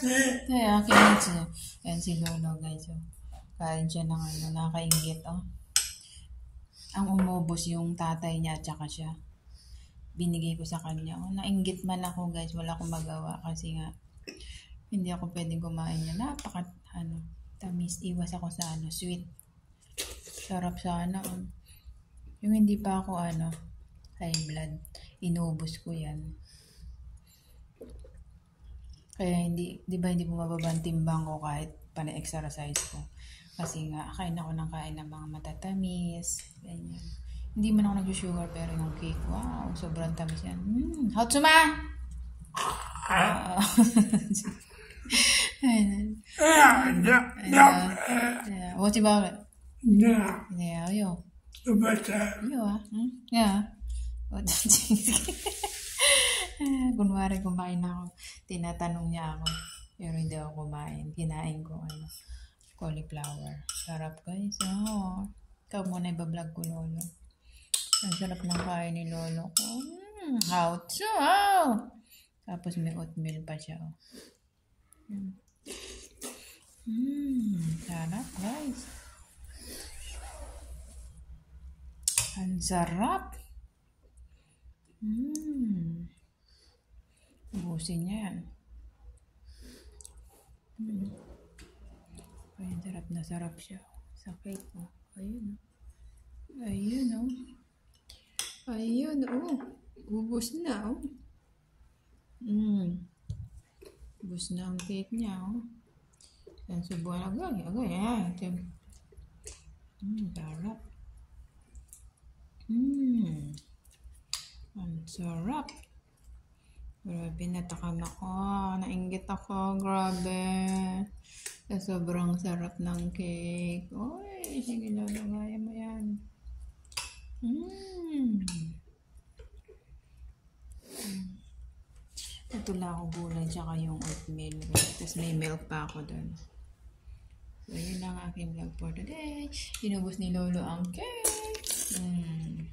akin siya. Yan si Lolo, guys. Oh. Kain siya ng nakakaingit. Oh. Ang umubos yung tatay niya at saka siya. Binigay ko sa kanya. Oh, nainggit man ako, guys. Wala akong magawa kasi nga hindi ako pwedeng kumain niya. Tamis. Iwas ako sa sweet. Sarap sana. Yung hindi pa ako high blood. Inubos ko yan. Kaya di ba hindi bumababa ang timbang ko kahit pana-exercise ko. Kasi nga, kain ako ng kain ng mga matatamis. Ganyan. Hindi man ako nag-sugar pero yung cake, wow, sobrang tamis yan. Hatsuma! What about it? Yeah, yo. Yeah. Kunwari kumain ako, tinatanong niya ako, pero hindi ako kumain. Kinain ko cauliflower. Sarap, guys. Ikaw muna iba-vlog ko, Lolo. Ang sarap ng kain ni Lolo ko. How to? Tapos may oatmeal pa siya. Sarap, guys. Ang sarap. Ubusin niya yan. Ay, sarap na sarap siya. Sakit po. Ayun. Ayun. Ubus na. Ubus na ang cake niya. Yan, subuhan agay. Sarap. Ang sarap. Grabe, natakam ako. Nainggit ako. Grabe. Sobrang sarap ng cake. Oy, sige na, gaya mo yan. Ito lang ako gulay tsaka yung oatmeal. Tapos may milk pa ako dun. So, yun lang aking vlog for today. Inubos ni Lolo ang cake.